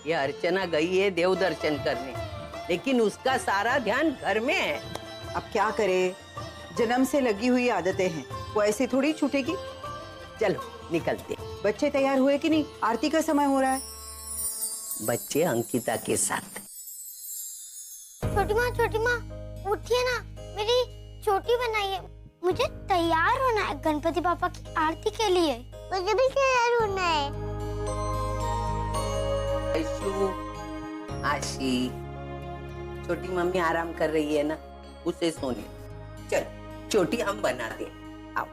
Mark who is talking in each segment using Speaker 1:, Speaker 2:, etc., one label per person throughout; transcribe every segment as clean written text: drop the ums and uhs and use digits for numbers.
Speaker 1: ये अर्चना गई है देव दर्शन करने, लेकिन उसका सारा ध्यान घर में है।
Speaker 2: अब क्या करे, जन्म से लगी हुई आदतें हैं, वो ऐसे थोड़ी छूटेगी।
Speaker 1: चलो निकलते।
Speaker 2: बच्चे तैयार हुए कि नहीं? आरती का समय हो रहा है।
Speaker 1: बच्चे अंकिता के साथ।
Speaker 3: छोटी माँ उठिए ना, मेरी चोटी बनाइए। मुझे तैयार होना है गणपति पापा की आरती के लिए। मुझे भी तैयार होना है।
Speaker 1: आशु, आशी, छोटी मम्मी आराम कर रही है ना, उसे सोने। चल चोटी हम बना दे। आओ।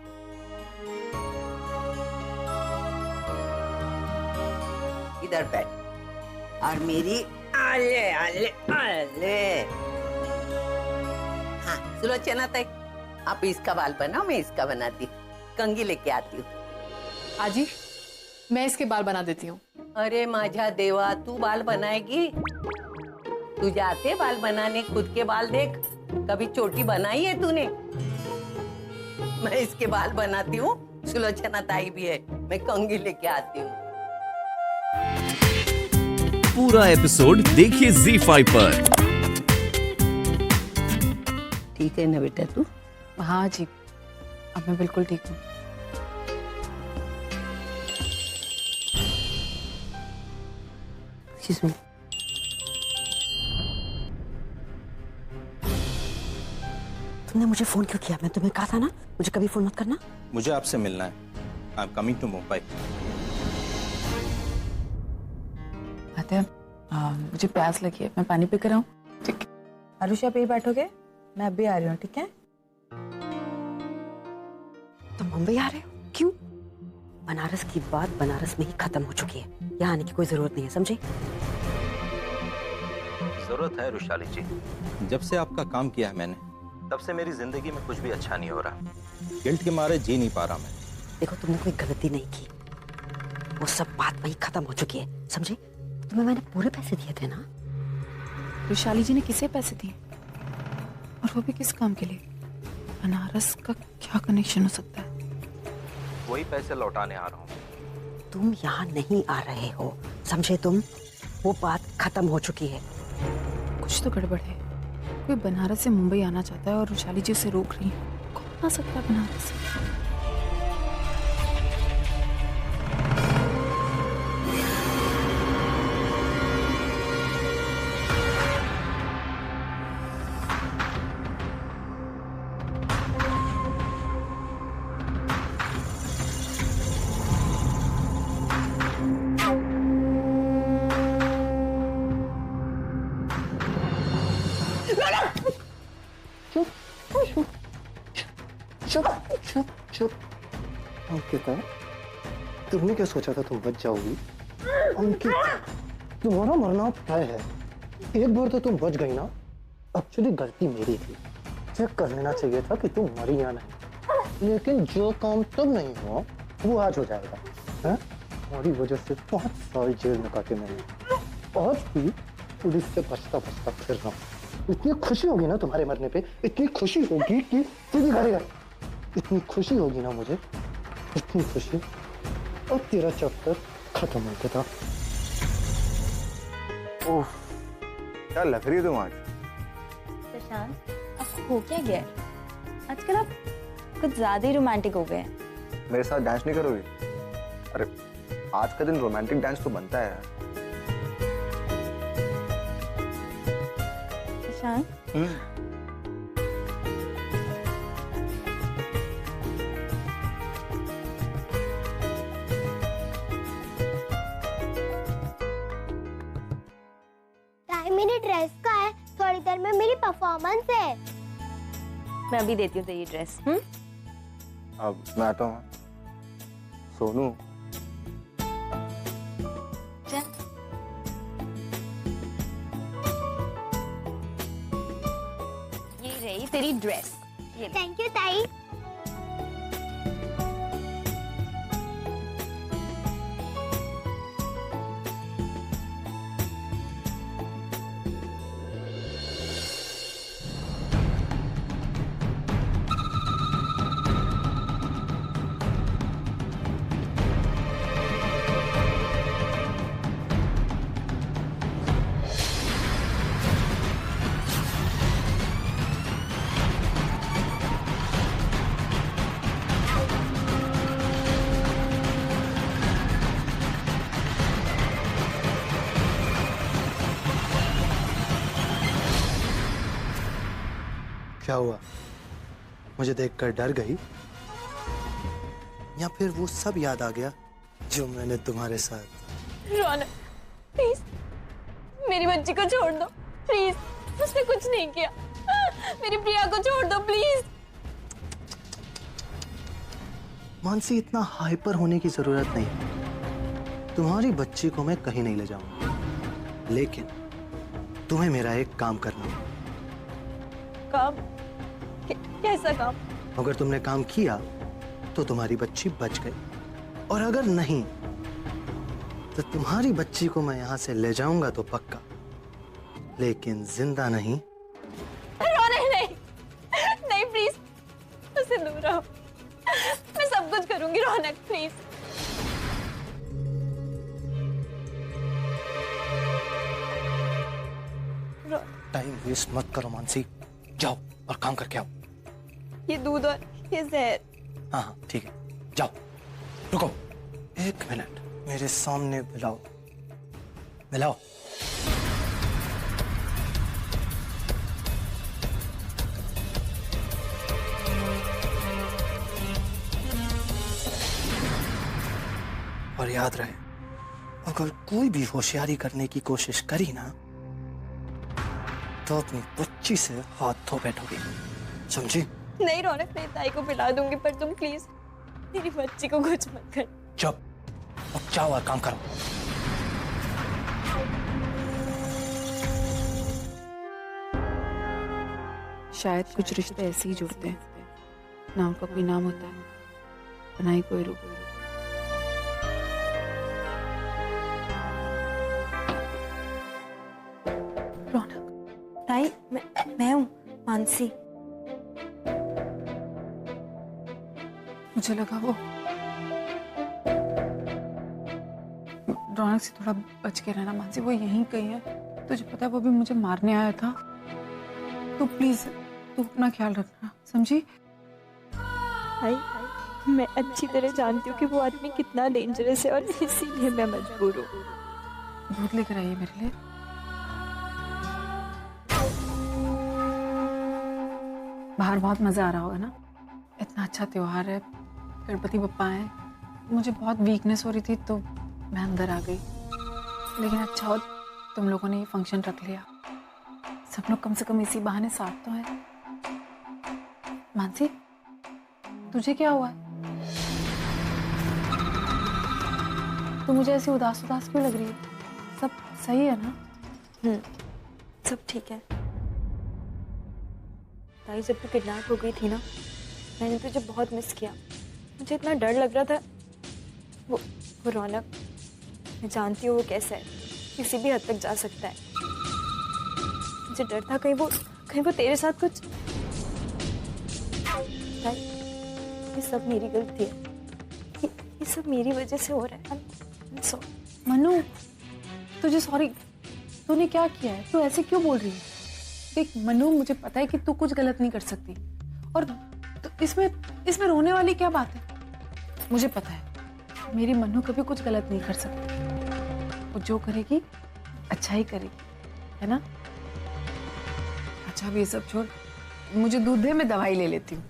Speaker 1: इधर बैठ। और मेरी आले आले आले। हाँ सुलोचना तक आप इसका बाल बनाओ, मैं इसका बनाती। कंघी लेके आती हूँ।
Speaker 4: आजी मैं इसके बाल बना देती हूँ।
Speaker 1: अरे माझा देवा, तू बाल बनाएगी? तुझे आते बाल बनाने? खुद के बाल देख, कभी चोटी बनाई है तूने? मैं इसके बाल बनाती हूँ। सुलोचना ताई भी है, मैं कंघी लेके आती हूँ।
Speaker 5: पूरा एपिसोड देखिए ZEE5 पर।
Speaker 1: ठीक है ना बेटा तू?
Speaker 4: हाँ जी, अब मैं बिल्कुल ठीक हूँ।
Speaker 6: तुमने मुझे फोन क्यों किया? मैं तुम्हें कहा था ना मुझे कभी फोन मत करना।
Speaker 7: मुझे आपसे मिलना है। I am coming to Mumbai.
Speaker 4: आते मुझे प्यास लगी है, मैं पानी पी कर आऊँ? ठीक है।
Speaker 2: आरुषि आप यही बैठोगे, मैं अब भी आ रही हूँ, ठीक है?
Speaker 6: तुम मुंबई आ रहे हो? क्यों? बनारस की बात बनारस में ही खत्म हो चुकी है, यहाँ आने की कोई जरूरत नहीं है, समझे?
Speaker 7: जरूरत है रुशाली जी। जब से आपका काम किया है मैंने, तब से मेरी जिंदगी में कुछ भी अच्छा नहीं हो रहा। गिल्ट के मारे जी नहीं पा रहा मैं।
Speaker 6: देखो तुमने कोई गलती नहीं की, वो सब बात वही खत्म हो चुकी है, समझे? तुम्हें मैंने पूरे पैसे दिए थे ना।
Speaker 4: विशाली जी ने किसे पैसे दिए, और वो भी किस काम के लिए? बनारस का क्या कनेक्शन हो सकता है?
Speaker 7: वही पैसे लौटाने आ रहा हूँ।
Speaker 6: तुम यहाँ नहीं आ रहे हो, समझे तुम? वो बात खत्म हो चुकी है।
Speaker 4: कुछ तो गड़बड़ है। कोई बनारस से मुंबई आना चाहता है और विशाली जी उसे रोक रही है। कौन आ सकता है बनारस से?
Speaker 8: अंकिता, तुमने क्या सोचा था तुम बच जाओगी? अंकिता, तुम्हारा मरना तय है। एक बार तो तुम बच गई ना। एक्चुअली गलती मेरी थी, चेक कर लेना चाहिए था कि तुम मरी या नहीं। लेकिन जो काम तब नहीं हुआ वो आज हो जाएगा। हैं? तुम्हारी वजह से 5 साल जेल में काटे मैंने। आज भी पुलिस से बचता बचता फिर रहा हूँ। इतनी खुशी होगी ना तुम्हारे मरने पे, इतनी खुशी होगी कि सीधी घर इतनी खुशी होगी ना मुझे, इतनी खुशी। अब तेरा चैप्टर खत्म हो गया था।
Speaker 9: ओह, क्या लग रही है तुम आज?
Speaker 10: प्रशांत, आपको हो क्या गया है? आजकल आप कुछ ज्यादा ही रोमांटिक हो गए हैं।
Speaker 9: मेरे साथ डांस नहीं करोगी? अरे आज का दिन रोमांटिक डांस तो बनता है यार।
Speaker 10: प्रशांत,
Speaker 3: मेरी ड्रेस का है, थोड़ी देर में मेरी परफॉर्मेंस है।
Speaker 10: मैं अभी देती हूँ तेरी ड्रेस।
Speaker 9: अब मैं आता हूँ। सोनू,
Speaker 10: ये रही तेरी ड्रेस।
Speaker 3: थैंक यू ताई।
Speaker 8: क्या हुआ? मुझे देखकर डर गई या फिर वो सब याद आ गया जो मैंने तुम्हारे साथ?
Speaker 10: रौनक प्लीज मेरी बच्ची को छोड़ दो प्लीज, उसने कुछ नहीं किया। मेरी प्रिया को छोड़ दो प्लीज।
Speaker 8: मानसी, इतना हाइपर होने की जरूरत नहीं। तुम्हारी बच्ची को मैं कहीं नहीं ले जाऊंगा, लेकिन तुम्हें मेरा एक काम करना होगा।
Speaker 10: काम? कैसा काम?
Speaker 8: अगर तुमने काम किया तो तुम्हारी बच्ची बच गई, और अगर नहीं तो तुम्हारी बच्ची को मैं यहां से ले जाऊंगा तो पक्का, लेकिन जिंदा नहीं।
Speaker 10: नहीं नहीं प्लीज, उससे दूर रहो। मैं सब कुछ करूंगी रौनक, प्लीज।
Speaker 8: टाइम वेस्ट मत करो मानसी, जाओ और काम करके आओ।
Speaker 10: ये दूध और ये जहर।
Speaker 8: हाँ हाँ ठीक है, जाओ। रुको 1 मिनट, मेरे सामने मिलाओ मिलाओ। और याद रहे, अगर कोई भी होशियारी करने की कोशिश करी ना तो अपनी बच्ची से हाथ धो बैठोगे, समझी?
Speaker 10: नहीं रौनक, नहीं, ताई को पिला दूंगी, पर तुम प्लीज मेरी बच्ची को कुछ मत कर।
Speaker 8: चुप, अब जाओ और काम करो।
Speaker 4: शायद कुछ रिश्ते ऐसे ही जुड़ते हैं, ना उनका कोई नाम होता है, ना ही कोई रूप।
Speaker 10: रौनक, ताई मैं हूँ मानसी।
Speaker 4: मुझे लगा वो रौनक से थोड़ा बच के रहना मानसी, वो यहीं कहीं है। तुझे पता है वो भी मुझे मारने आया था। तो प्लीज तू अपना ख्याल रखना, समझी?
Speaker 10: ताई मैं अच्छी तरह जानती हूँ कि वो आदमी कितना डेंजरस है, और इसीलिए मैं मजबूर हूँ।
Speaker 4: दूध लेकर आइए मेरे लिए। बाहर बहुत मजा आ रहा होगा ना, इतना अच्छा त्योहार है, गणपति बप्पा है। मुझे बहुत वीकनेस हो रही थी तो मैं अंदर आ गई, लेकिन अच्छा हो तुम लोगों ने ये फंक्शन रख लिया। सब लोग कम से कम इसी बहाने साथ तो है। मानसी, तुझे क्या हुआ है? तू मुझे ऐसी उदास उदास क्यों लग रही है? सब सही है ना?
Speaker 10: सब ठीक है। ताई जब तू किडनैप हो गई थी ना, मैंने तुझे बहुत मिस किया। मुझे इतना डर लग रहा था। वो रौनक, मैं जानती हूँ वो कैसा है, किसी भी हद तक जा सकता है। मुझे डर था कहीं वो तेरे साथ कुछ। ताई, ये सब मेरी गलती है। ये सब मेरी वजह से हो रहा है।
Speaker 4: मनु, तुझे सॉरी। तूने क्या किया है? तू ऐसे क्यों बोल रही है? देख मनु, मुझे पता है कि तू कुछ गलत नहीं कर सकती, और तो इसमें रोने वाली क्या बात है? मुझे पता है मेरी मनु कभी कुछ गलत नहीं कर सकती। वो जो करेगी अच्छा ही करेगी, है ना? अच्छा अब ये सब छोड़, मुझे दूध दे, मैं दवाई ले लेती हूँ।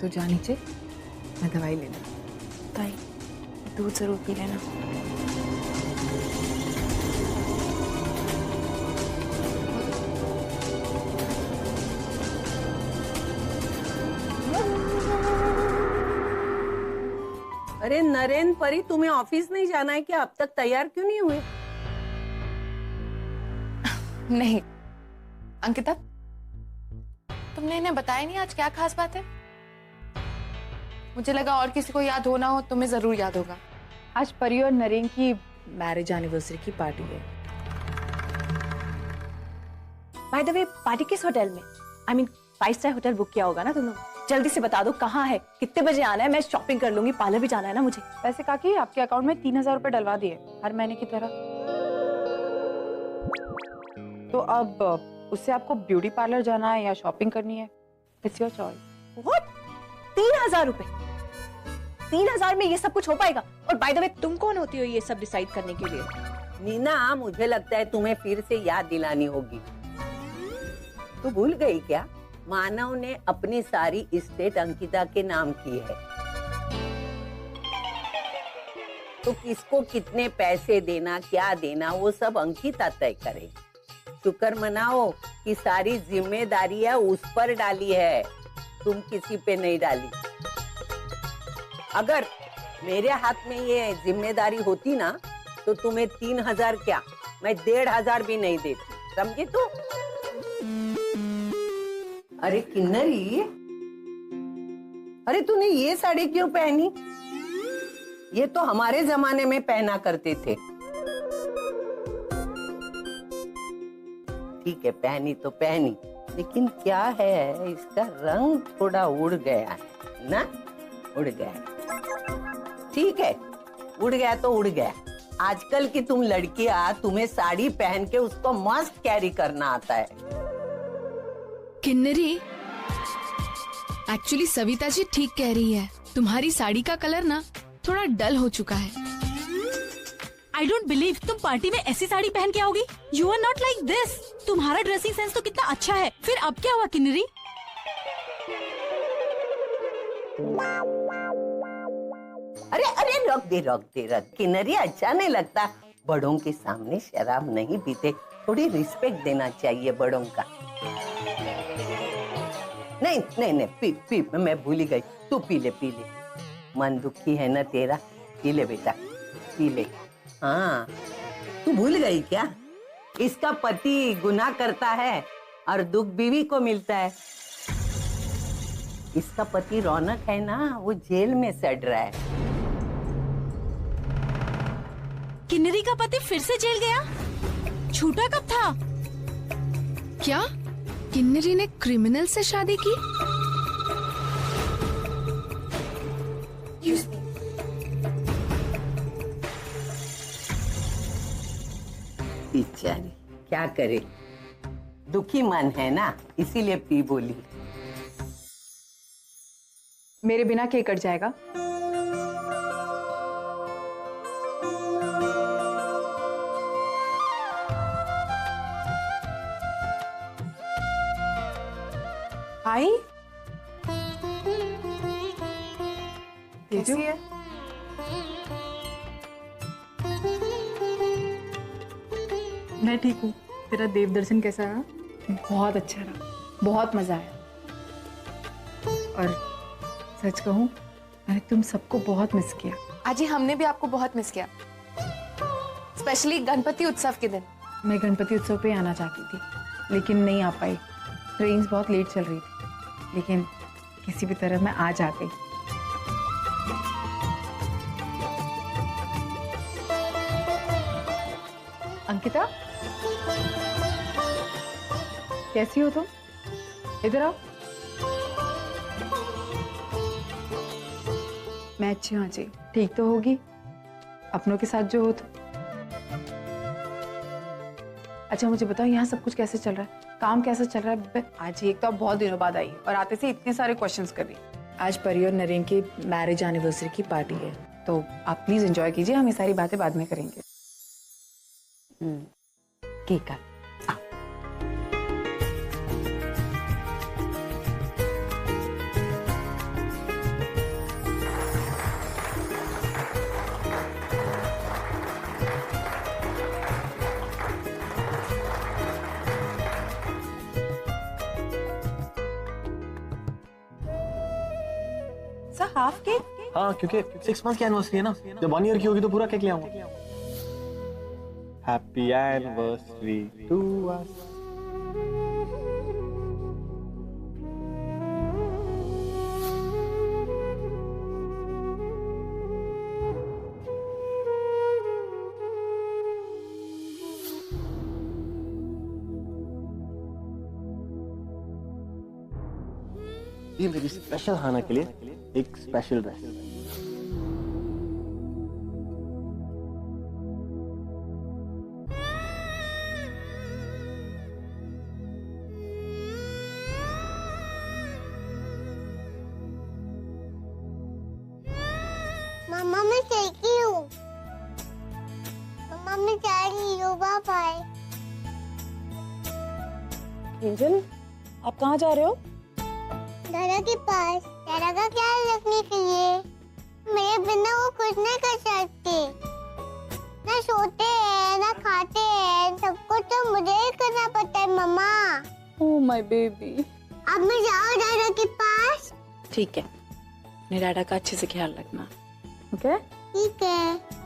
Speaker 4: तो जा नीचे, मैं दवाई ले लूँ।
Speaker 10: ताई, दूध जरूर पी लेना।
Speaker 1: अरे नरेन, परी, तुम्हें ऑफिस नहीं जाना है क्या? अब तक तैयार क्यों नहीं हुए?
Speaker 4: नहीं अंकिता, तुमने इन्हें बताया नहीं आज क्या खास बात है? मुझे लगा और किसी को याद होना हो, तुम्हें जरूर याद होगा। आज परी और नरेन की मैरिज एनिवर्सरी की पार्टी है।
Speaker 10: बाय द वे, पार्टी किस होटल में? I mean 5 star hotel book किया होगा ना तुमने? जल्दी से बता दो कहाँ है, कितने बजे आना है? मैं शॉपिंग कर लूंगी, पार्लर भी जाना है ना मुझे।
Speaker 4: वैसे काकी, आपके अकाउंट में 3000 रुपए डलवा दिए हर महीने की तरह। तो अब उससे आपको ब्यूटी पार्लर जाना है या शॉपिंग करनी है, इट्स योर चॉइस।
Speaker 11: व्हाट? 3,000 रुपए? 3,000 में ये सब कुछ हो पाएगा? और बाय द वे, तुम कौन होती हो ये सब डिसाइड करने के लिए?
Speaker 1: नीना, मुझे लगता है तुम्हें फिर से याद दिलानी होगी। तू भूल गई क्या? मानव ने अपनी सारी इस्टेट अंकिता के नाम की है। तो किसको कितने पैसे देना, क्या देना, वो सब अंकिता तय करे। शुक्र मनाओ कि सारी जिम्मेदारियां उस पर डाली है, तुम किसी पे नहीं डाली। अगर मेरे हाथ में ये जिम्मेदारी होती ना, तो तुम्हें 3,000 क्या, मैं 1,500 भी नहीं देती, समझी तू? अरे किन्नरी, अरे तूने ये साड़ी क्यों पहनी? ये तो हमारे जमाने में पहना करते थे। ठीक है, पहनी तो पहनी, लेकिन क्या है, इसका रंग थोड़ा उड़ गया है ना, उड़ गया। ठीक है, उड़ गया तो उड़ गया। आजकल की तुम लड़कियां, तुम्हें साड़ी पहन के उसको मस्त कैरी करना आता है।
Speaker 12: किन्नरी, एक्चुअली सविता जी ठीक कह रही है, तुम्हारी साड़ी का कलर ना थोड़ा डल हो चुका है।
Speaker 13: I don't believe तुम पार्टी में ऐसी साड़ी पहन के आओगी। You are not like this। तुम्हारा ड्रेसिंग सेंस तो कितना अच्छा है। फिर अब क्या हुआ किन्नरी?
Speaker 1: अरे अरे रख दे किन्नरी, अच्छा नहीं लगता। बड़ों के सामने शराब नहीं पीते, थोड़ी रिस्पेक्ट देना चाहिए बड़ों का। नहीं नहीं नहीं, पी, मैं भूल ही गई, तू पी ले। मन दुखी है ना तेरा, पी ले बेटा, पी ले। हाँ, तू भूल गई क्या? इसका पति गुनाह करता है और दुख बीवी को मिलता है। इसका पति रौनक है ना, वो जेल में सड़ रहा है।
Speaker 13: किन्नरी का पति फिर से जेल गया? छूटा कब था?
Speaker 12: क्या किन्नरी ने क्रिमिनल से शादी की?
Speaker 1: बेचारी, क्या करे, दुखी मन है ना, इसीलिए पी बोली।
Speaker 4: मेरे बिना केक कट जाएगा? आई कैसी है?
Speaker 14: मैं ठीक हूँ। तेरा देव दर्शन कैसा रहा?
Speaker 4: बहुत अच्छा रहा, बहुत मजा आया। और सच कहूँ, मैंने तुम सबको बहुत मिस किया।
Speaker 10: आजी, हमने भी आपको बहुत मिस किया, स्पेशली गणपति उत्सव के दिन।
Speaker 4: मैं गणपति उत्सव पे आना चाहती थी, लेकिन नहीं आ पाई। ट्रेन बहुत लेट चल रही थी, लेकिन किसी भी तरह मैं आज आ गई। अंकिता, कैसी हो तुम? इधर आओ। मैं अच्छी हूँ जी। ठीक तो होगी, अपनों के साथ जो हो तो। अच्छा मुझे बताओ, यहाँ सब कुछ कैसे चल रहा है? काम कैसा चल रहा है? आज ही एक तो आप बहुत दिनों बाद आई और आते से इतने सारे क्वेश्चंस कर रही। आज परी और नरेन की मैरिज एनिवर्सरी की पार्टी है, तो आप प्लीज एंजॉय कीजिए, हम ये सारी बातें बाद में करेंगे।
Speaker 6: ठीक है।
Speaker 11: Half cake?
Speaker 8: हाँ, क्योंकि 6 मंथ की एनिवर्सरी है ना, जब 1 ईयर की होगी तो पूरा केक ले आऊंगा। Happy anniversary to us. ये मेरी स्पेशल हाना के लिए एक स्पेशल ड्रेस।
Speaker 3: मम्मा मैं चलती हूँ। मम्मा मैं जा रही हूँ, बाय बाय।
Speaker 11: एंजल, आप कहाँ जा रहे हो?
Speaker 3: दादा के पास। दादा का ख्याल रखने के लिए। मेरे बिना वो कुछ नहीं कर सकते। ना सोते हैं, ना खाते हैं, सब कुछ तो मुझे ही करना पड़ता है मम्मा।
Speaker 11: Oh my baby.
Speaker 3: अब मैं जाऊँ दादा के पास?
Speaker 11: ठीक है, अपने डैडा का अच्छे से ख्याल रखना, ओके?
Speaker 3: ठीक है।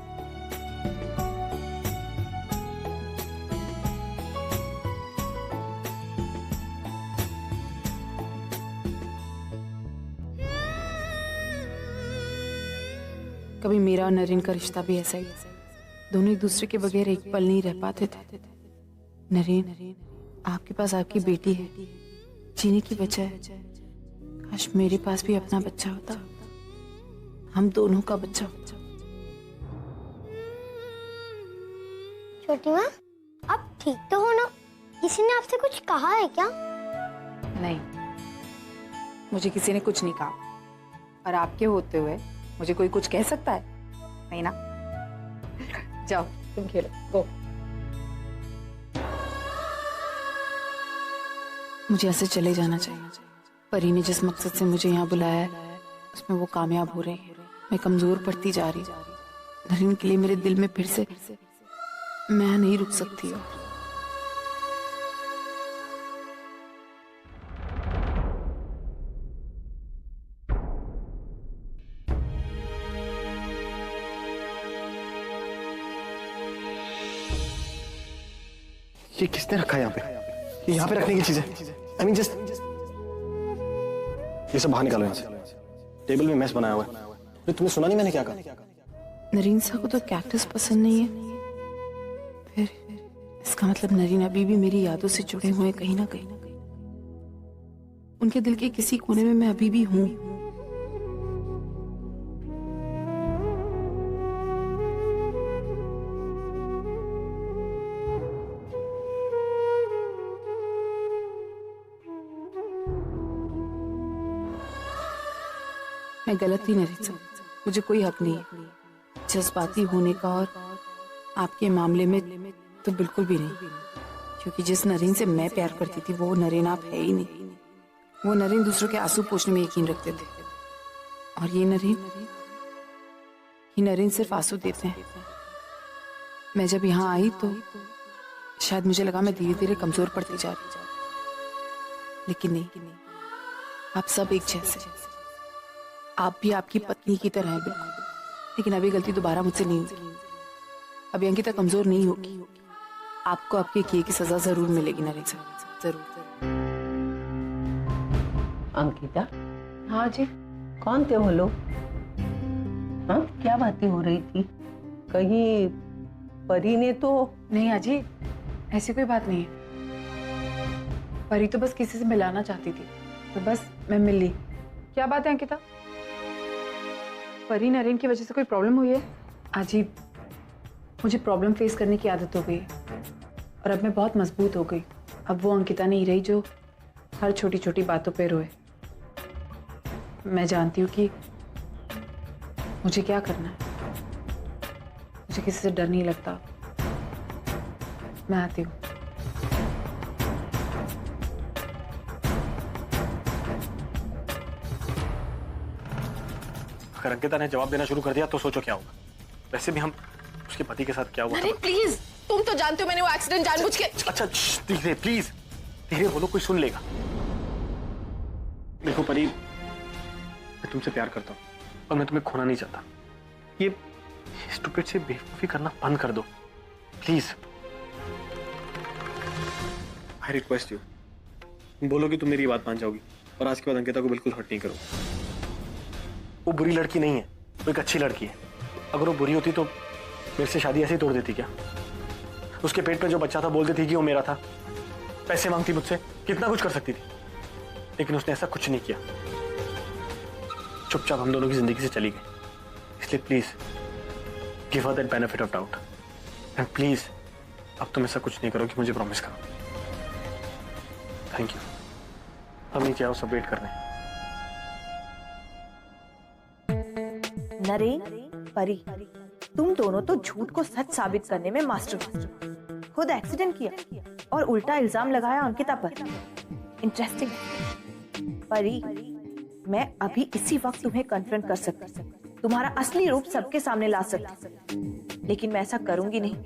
Speaker 4: कभी मेरा और नरेन का रिश्ता भी ऐसा ही है। दोनों एक दूसरे के बगैर एक पल नहीं रह पाते थे। नरेन, आपके पास आपकी बेटी है, जीने की वजह है। काश मेरे पास भी अपना बच्चा होता, हम दोनों का बच्चा होता।
Speaker 3: छोटी माँ, आप ठीक तो हो ना? किसी ने आपसे कुछ कहा है क्या?
Speaker 4: नहीं, मुझे किसी ने कुछ नहीं कहा, और आपके होते हुए मुझे कोई कुछ कह सकता है? नहीं ना? जाओ तुम खेलो, गो। मुझे ऐसे चले जाना चाहिए। परी ने जिस मकसद से मुझे यहाँ बुलाया है उसमें वो कामयाब हो रही है। मैं कमजोर पड़ती जा रही हूँ। नरेन के लिए मेरे दिल में फिर से मैं नहीं रुक सकती हूँ।
Speaker 8: ये किसने रखा है यहाँ पे? ये यहाँ पे रखने की चीज है। आई मीन जस्ट ये सब बाहर निकालो यहाँ से। टेबल में मैस बनाया हुआ है। तो तुमने सुना नहीं मैंने क्या कहा?
Speaker 4: नरीन सा को तो कैक्टस पसंद नहीं है। फिर इसका मतलब नरीन अभी भी मेरी यादों से जुड़े हुए हैं कहीं ना कहीं। उनके दिल के किसी कोने में मैं अभी भी हूं। मैं गलत ही नरीन सा, मुझे कोई हक नहीं है जज्बाती होने का, और आपके मामले में तो बिल्कुल भी नहीं, क्योंकि जिस नरीन से मैं प्यार करती थी वो नरीन आप है ही नहीं। वो नरीन दूसरों के आंसू पोंछने में यकीन रखते थे, और ये नरीन सिर्फ आंसू देते हैं। मैं जब यहाँ आई तो शायद मुझे लगा मैं धीरे धीरे कमजोर पड़ती जा रही, लेकिन नहीं, आप सब एक जैसे। आप भी आपकी पत्नी की तरह हैं बिल्कुल, लेकिन अभी गलती दोबारा मुझसे नहीं होगी। अभी अंकिता कमजोर नहीं होगी। आपको आपके किए की सजा जरूर मिलेगी नरेन साहब, जरूर।
Speaker 1: अंकिता,
Speaker 4: हाँ जी।
Speaker 1: कौन थे वो लोग? हाँ, क्या बातें हो रही थी? कहीं परी ने तो?
Speaker 4: नहीं अजी, ऐसी कोई बात नहीं है। परी तो बस किसी से मिलाना चाहती थी, तो बस मैं मिल ली। क्या बात है अंकिता? परी नरेन की वजह से कोई प्रॉब्लम हुई है? अजी, मुझे प्रॉब्लम फेस करने की आदत हो गई और अब मैं बहुत मजबूत हो गई। अब वो अंकिता नहीं रही जो हर छोटी छोटी बातों पे रोए। मैं जानती हूँ कि मुझे क्या करना है। मुझे किसी से डर नहीं लगता। मैं आती हूँ।
Speaker 8: अगर अंकिता ने जवाब देना शुरू कर दिया तो सोचो क्या होगा। वैसे भी हम उसके पति के साथ क्या हुआ?
Speaker 12: अरे प्लीज, तुम तो जानते हो मैंने वो एक्सीडेंट जानबूझ के।
Speaker 8: अच्छा धीरे, प्लीज धीरे बोलो, कोई सुन लेगा। देखो परी, मैं तुमसे प्यार करता हूँ और मैं तुम्हें खोना नहीं चाहता। ये स्टूपिड से बेवकूफी करना बंद कर दो प्लीज। आई रिक्वेस्ट यू, बोलो कि तुम मेरी बात मान जाओगी और आज के बाद अंकिता को बिल्कुल हर्ट नहीं करोगे। वो बुरी लड़की नहीं है, वो एक अच्छी लड़की है। अगर वो बुरी होती तो मेरे से शादी ऐसे ही तोड़ देती क्या? उसके पेट में जो बच्चा था बोलती थी कि वो मेरा था, पैसे मांगती मुझसे, कितना कुछ कर सकती थी, लेकिन उसने ऐसा कुछ नहीं किया। चुपचाप हम दोनों की जिंदगी से चली गई। इसलिए please give her that benefit of doubt and please अब तुम ऐसा कुछ नहीं करोगी, मुझे प्रॉमिस करो। Thank you. अब नीचे आओ, सब वेट कर रहे हैं।
Speaker 11: नरेन, परी, तुम दोनों तो झूठ को सच साबित करने में मास्टर हो। खुद एक्सीडेंट किया और उल्टा इल्जाम लगाया अंकिता पर। इंटरेस्टिंग। परी, मैं अभी इसी वक्त तुम्हें कन्फ्रंट कर सकती, तुम्हारा असली रूप सबके सामने ला सकती, लेकिन मैं ऐसा करूंगी नहीं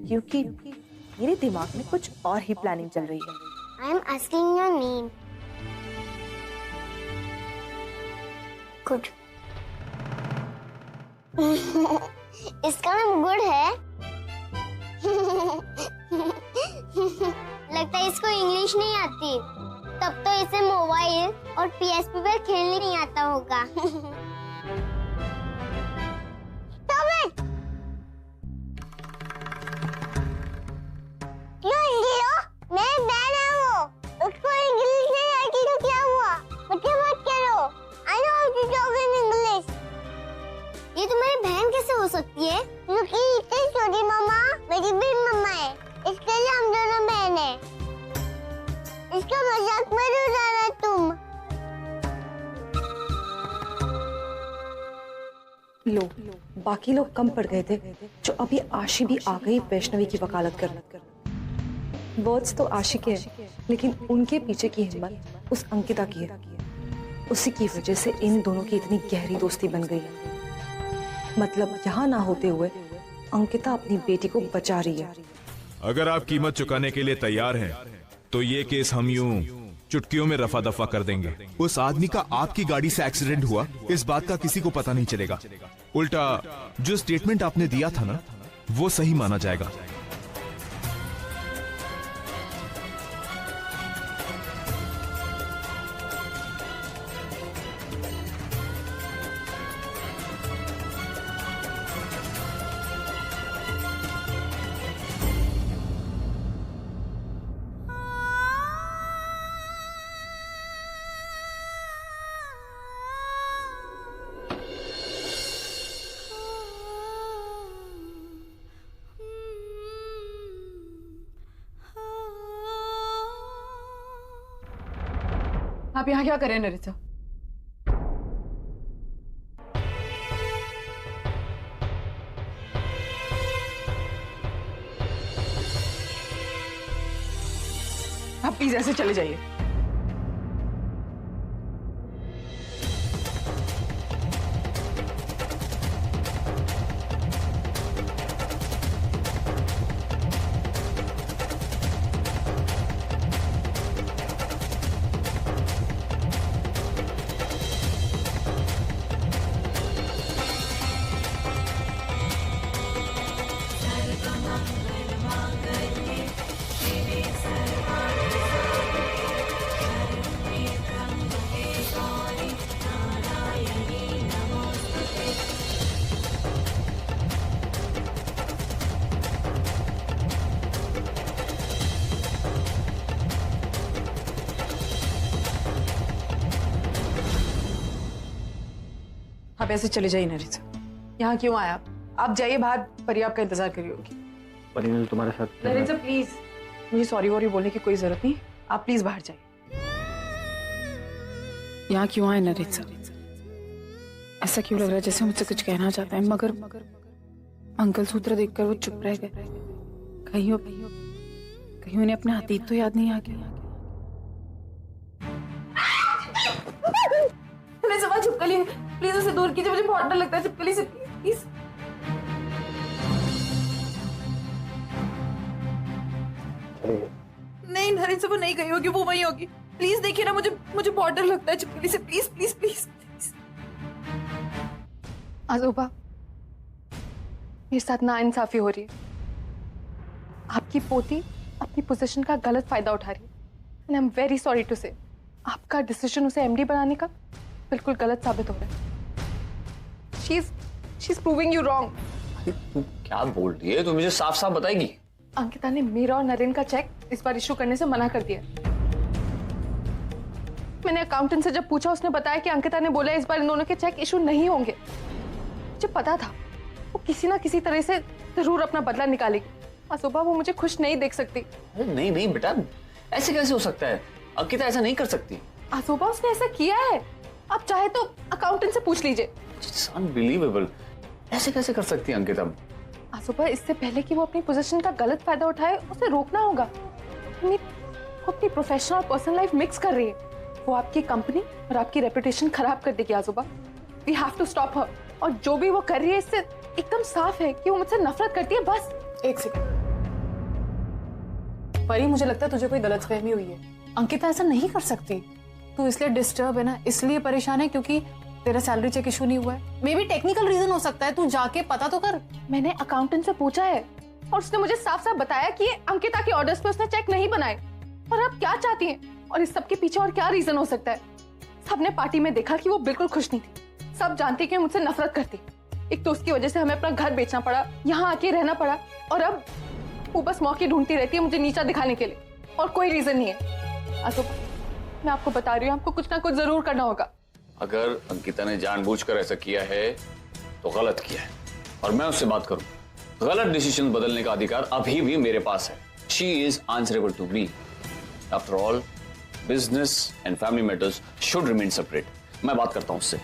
Speaker 11: क्योंकि मेरे दिमाग में कुछ और ही प्लानिंग चल रही है।
Speaker 3: I am asking your name. Good. इसका नाम गुड है। लगता है इसको इंग्लिश नहीं आती, तब तो इसे मोबाइल और PSP पर खेलने नहीं आता होगा। Stop it! क्यों हीरो? मेरे बहन है वो, उसको इंग्लिश नहीं आती तो क्या हुआ? मुझे मत करो। I know how to talk in English. ये तुम्हारी बहन कैसे हो सकती है? क्योंकि इतनी छोटी मामा मेरी भी मम्मा है, इसके लिए हम दोनों बहन हैं। इसका मजाक मत उड़ाना तुम।
Speaker 11: लो, बाकी लोग कम पड़ गए थे जो अभी आशी भी आ गई वैष्णवी की वकालत करने। वर्ड्स तो आशी के हैं, लेकिन उनके पीछे की हिम्मत उस अंकिता की है। उसी की वजह से इन दोनों की इतनी गहरी दोस्ती बन गई है। मतलब यहाँ ना होते हुए अंकिता अपनी बेटी को बचा रही है।
Speaker 15: अगर आप कीमत चुकाने के लिए तैयार हैं, तो ये केस हम यूं चुटकियों में रफा दफा कर देंगे।
Speaker 16: उस आदमी का आपकी गाड़ी से एक्सीडेंट हुआ, इस बात का किसी को पता नहीं चलेगा।
Speaker 15: उल्टा जो स्टेटमेंट आपने दिया था ना, वो सही माना जाएगा।
Speaker 4: आप यहाँ क्या करें नरिता? आप प्लीज ऐसे चले जाइए। आप ऐसे चले जाइए नरिता। यहाँ क्यों आया आप? जाइए बाहर, परी आपका इंतजार कर रही होगी।
Speaker 8: परी ने तुम्हारे साथ।
Speaker 4: नरिता प्लीज, मुझे सॉरी वॉरी बोलने की कोई जरूरत नहीं, आप प्लीज बाहर जाइए। यहाँ क्यों आए नरिता? ऐसा क्यों लग रहा है जैसे मुझसे कुछ कहना चाहता है, मगर अंकल सूत्र देखकर वो चुप रह गए। कहीं उन्हें अपना अतीत तो याद नहीं आ गया। चिपकली, प्लीज उसे दूर कीजिए, मुझे बहुत डर लगता है चिपकली से, प्लीज। नहीं नरेंद्र, वो नहीं गई होगी, वो वही होगी। प्लीज देखिए ना, मुझे बहुत डर लगता है चिपकली से, प्लीज प्लीज प्लीज। आजोबा, मेरे साथ नाइंसाफी हो रही है। आपकी पोती अपनी पोजीशन का गलत फायदा उठा रही है, and I am very sorry to say. आपका डिसीजन उसे एमडी बनाने का बिल्कुल गलत साबित हो रहा है। She's proving you wrong.
Speaker 17: तू क्या बोल रही है? तू मुझे साफ साफ बताएगी।
Speaker 4: अंकिता ने मेरा और नरेन का चेक इस बार इशू करने से मना कर दिया। मैंने अकाउंटेंट से जब पूछा, उसने बताया कि अंकिता ने बोला इस बार इन दोनों के चेक इशू नहीं होंगे। मुझे पता था वो किसी ना किसी तरह से जरूर अपना बदला निकालेगी। आसोबा, वो मुझे खुश नहीं देख सकती।
Speaker 17: नहीं नहीं बेटा, ऐसे कैसे हो सकता है? अंकिता ऐसा नहीं कर सकती।
Speaker 4: आसोबा, उसने ऐसा किया है। आप चाहे तो अकाउंटेंट से पूछ लीजिए।
Speaker 17: It's unbelievable. ऐसे कैसे कर सकती है अंकिता?
Speaker 4: आसुबा, इससे पहले कि वो अपनी पोजीशन का गलत फायदा उठाए, उसे रोकना होगा। वो अपनी प्रोफेशनल और पर्सनल लाइफ मिक्स कर रही है। वो आपकी कंपनी और आपकी रेपुटेशन खराब कर देगी आसुबा। We have to stop her. और जो भी वो कर रही है, इससे एकदम साफ है कि वो मुझसे नफरत करती है। बस एक सेकंड परी, मुझे लगता है तुझे कोई गलतफहमी हुई है। अंकिता ऐसा नहीं कर सकती। तू इसलिए डिस्टर्ब है ना, इसलिए परेशान है क्योंकि तेरा सैलरी चेक इशू नहीं हुआ है। मे बी टेक्निकल रीजन हो सकता है, तू जाके पता तो कर। मैंने अकाउंटेंट से पूछा है और उसने मुझे साफ साफ बताया कि अंकिता के ऑर्डर्स पे उसने चेक नहीं बनाए। और आप क्या चाहती हैं? और इस सब के पीछे और क्या रीजन हो सकता है? सबने पार्टी में देखा कि वो बिल्कुल खुश नहीं थी। सब जानते कि मुझसे नफरत करती। एक तो उसकी वजह से हमें अपना घर बेचना पड़ा, यहाँ आके रहना पड़ा, और अब वो बस मौके ढूंढती रहती है मुझे नीचा दिखाने के लिए, और कोई रीजन नहीं है। आसुबा, मैं आपको बता रही हूँ, आपको कुछ ना कुछ जरूर करना होगा।
Speaker 17: अगर अंकिता ने जानबूझकर ऐसा किया है तो गलत किया है, और मैं उससे बात करूं। गलत डिसीजन बदलने का अधिकार अभी भी मेरे पास है। She is answerable to me. After all, business and family matters should remain separate. मैं बात करता हूं उससे।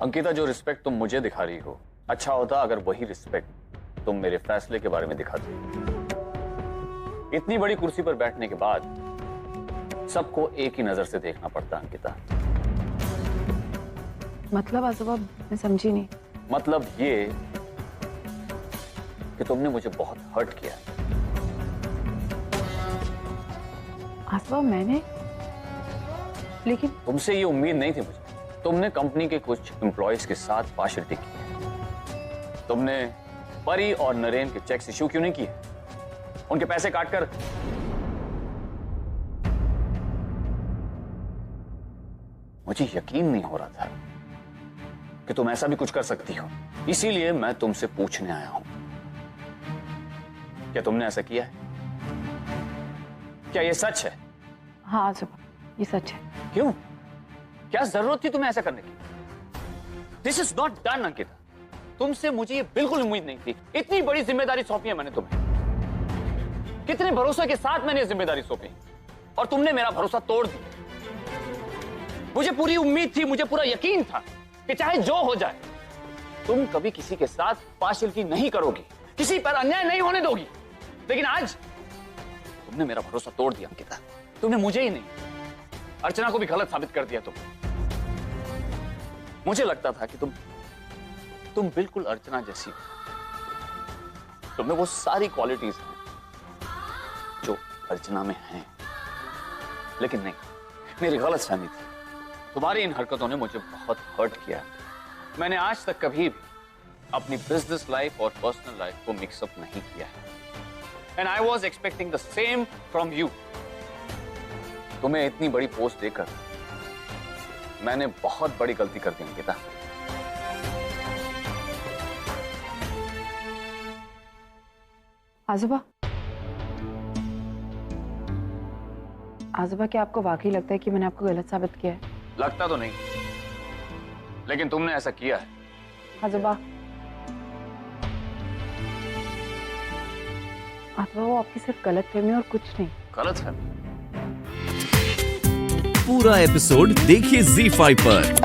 Speaker 17: अंकिता, जो रिस्पेक्ट तुम मुझे दिखा रही हो, अच्छा होता अगर वही रिस्पेक्ट तुम मेरे फैसले के बारे में दिखाते। इतनी बड़ी कुर्सी पर बैठने के बाद सबको एक ही नजर से देखना पड़ता है अंकिता।
Speaker 4: मतलब आसुबा, मैं समझी नहीं।
Speaker 17: मतलब ये कि तुमने मुझे बहुत हर्ट किया।
Speaker 4: आसुबा, मैंने? लेकिन
Speaker 17: तुमसे ये उम्मीद नहीं थी मुझे। तुमने कंपनी के कुछ एम्प्लॉयज के साथ पार्शियलिटी की। तुमने परी और नरेन के चेक्स इश्यू क्यों नहीं किए? उनके पैसे काटकर। मुझे यकीन नहीं हो रहा था कि तुम ऐसा भी कुछ कर सकती हो। इसीलिए मैं तुमसे पूछने आया हूं, क्या तुमने ऐसा किया है? क्या ये सच है?
Speaker 4: हाँ आसुबा, ये सच है।
Speaker 17: क्यों? क्या जरूरत थी तुम्हें ऐसा करने की? This is not done Ankita. तुमसे मुझे ये बिल्कुल उम्मीद नहीं थी। इतनी बड़ी जिम्मेदारी सौंपी है मैंने तुम्हें। कितने भरोसे के साथ मैंने जिम्मेदारी सौंपी, और तुमने मेरा भरोसा तोड़ दिया। मुझे पूरी उम्मीद थी, मुझे पूरा यकीन था कि चाहे जो हो जाए, तुम कभी किसी के साथ पार्शियलिटी नहीं करोगी, किसी पर अन्याय नहीं होने दोगी। लेकिन आज तुमने मेरा भरोसा तोड़ दिया अंकिता। तुमने मुझे ही नहीं, अर्चना को भी गलत साबित कर दिया। मुझे लगता था कि तुम बिल्कुल अर्चना जैसी हो। तुम्हें वो सारी क्वालिटीज हैं जो अर्चना में हैं। लेकिन नहीं, मेरी गलतफहमी थी। तुम्हारी इन हरकतों ने मुझे बहुत हर्ट किया। मैंने आज तक कभी भी अपनी बिजनेस लाइफ और पर्सनल लाइफ को मिक्सअप नहीं किया है। And I was expecting the same from you. तुम्हें इतनी बड़ी पोस्ट देकर मैंने बहुत बड़ी गलती कर दी अंकिता।
Speaker 4: आसुबा, आसुबा, क्या आपको वाकई लगता है कि मैंने आपको गलत साबित किया है?
Speaker 17: लगता तो नहीं, लेकिन तुमने ऐसा किया है।
Speaker 4: आसुबा, आसुबा, वो आपकी सिर्फ गलतफहमी और कुछ नहीं।
Speaker 17: गलतफहमी?
Speaker 5: पूरा एपिसोड देखिए ZEE5 पर।